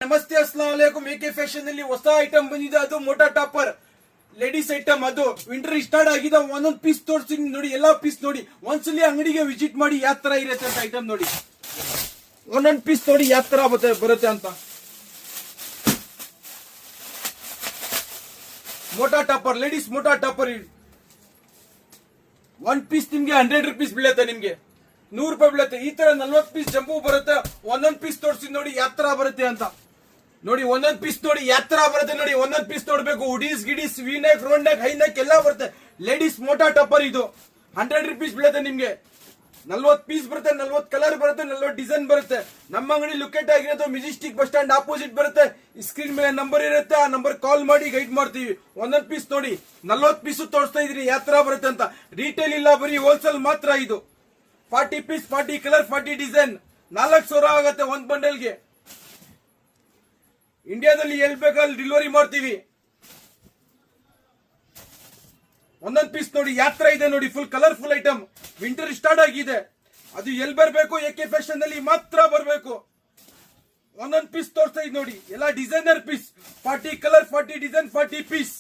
ನಮಸ್ತೆ ಅಸ್ಸಲಾಂ ವಾಲೇಕುಂ. A K fashion ಅಲ್ಲಿ ಹೊಸ ಐಟಮ್ ಬಂದಿದೆ, ಅದು ಮೋಟಾ ಟಾಪರ್ ಲೇಡೀಸ್ ಐಟಮ್. ಅದು ವಿಂಟರ್ ಸ್ಟಾರ್ಟ್ ಆಗಿದೆ. ಒಂದೊಂದು ಪೀಸ್ ತೋರಿಸ್ತೀನಿ ನೋಡಿ, ಎಲ್ಲಾ ಪೀಸ್ ನೋಡಿ. ಒಂದ್ಸಲಿ ಅಂಗಡಿಗೆ ವಿಸಿಟ್ ಮಾಡಿ ಯಾವ ತರ ಇರುತ್ತೆ ಅಂತ ಐಟಮ್ ನೋಡಿ. ಒಂದೊಂದು ಪೀಸ್ ನೋಡಿ ಯಾವ ತರ ಬರುತ್ತೆ ಅಂತ. ಮೋಟಾ ಟಾಪರ್ ಲೇಡೀಸ್ ಮೋಟಾ ಟಾಪರ್. ಒಂದ್ ಪೀಸ್ ನಿಮ್ಗೆ 100 ರೂಪೀಸ್ ಬೀಳುತ್ತೆ, ನಿಮ್ಗೆ 100 ರೂಪಾಯಿ ಬೀಳುತ್ತೆ. ಈ ತರ 40 ಪೀಸ್ ಜಂಬೂ ಬರುತ್ತೆ. ಒಂದೊಂದ್ ಪೀಸ್ ತೋರಿಸಿ ನೋಡಿ ಯಾವ ತರ ಬರುತ್ತೆ ಅಂತ ನೋಡಿ. ಒಂದೊಂದ್ ಪೀಸ್ ನೋಡಿ ಯಾವ ತರ ಬರುತ್ತೆ ನೋಡಿ. ಒಂದೊಂದ್ ಪೀಸ್ ನೋಡ್ಬೇಕು. ಉಡೀಸ್ ಗಿಡೀಸ್, V neck, round neck, high neck ಎಲ್ಲ ಬರುತ್ತೆ. ಲೇಡೀಸ್ ಮೋಟಾ ಟಾಪರ್ ಇದು 100 ರೂಪೀಸ್ ಬೀಳುತ್ತೆ ನಿಮ್ಗೆ. 40 ಪೀಸ್ ಬರುತ್ತೆ, 40 ಕಲರ್ ಬರುತ್ತೆ, 40 ಡಿಸೈನ್ ಬರುತ್ತೆ. ನಮ್ಮ ಅಂಗಡಿ ಲೊಕೇಟ್ ಆಗಿರೋದು ಮೆಜೆಸ್ಟಿಕ್ ಬಸ್ ಸ್ಟ್ಯಾಂಡ್ ಆಪೋಸಿಟ್ ಬರುತ್ತೆ. ಸ್ಕ್ರೀನ್ ಮೇಲೆ ನಂಬರ್ ಇರುತ್ತೆ, ಆ ನಂಬರ್ ಕಾಲ್ ಮಾಡಿ ಗೈಡ್ ಮಾಡ್ತೀವಿ. ಒಂದೊಂದ್ ಪೀಸ್ ನೋಡಿ 40 ಪೀಸ್ ತೋರಿಸ್ತಾ ಇದ್ರಿ ಯಾವ ತರ ಬರುತ್ತೆ ಅಂತ. ರೀಟೇಲ್ ಇಲ್ಲ, ಬರೀ ಹೋಲ್ಸೇಲ್ ಮಾತ್ರ. ಇದು 40 ಪೀಸ್, 40 ಕಲರ್, 40 ಡಿಸೈನ್, 4,000 ಆಗುತ್ತೆ ಒಂದ್ ಬಂಡಲ್ಗೆ. ಇಂಡಿಯಾದಲ್ಲಿ ಎಲ್ಲಿ ಬೇಕಲ್ಲಿ ಡೆಲಿವರಿ ಮಾಡ್ತೀವಿ. ಒಂದೊಂದ್ ಪೀಸ್ ನೋಡಿ ಯಾವ ತರ ಇದೆ ನೋಡಿ. Full colourful item. Winter start ಆಗಿದೆ. ಅದು ಎಲ್ಲಿ ಬರಬೇಕು? ಎಕೆ ಫ್ಯಾಷನ್ ಅಲ್ಲಿ ಮಾತ್ರ ಬರಬೇಕು. ಒಂದೊಂದ್ ಪೀಸ್ ತೋರಿಸ್ತಾ ಇದ್ ನೋಡಿ. ಎಲ್ಲ designer piece. 40 colour, 40 design, 40 piece.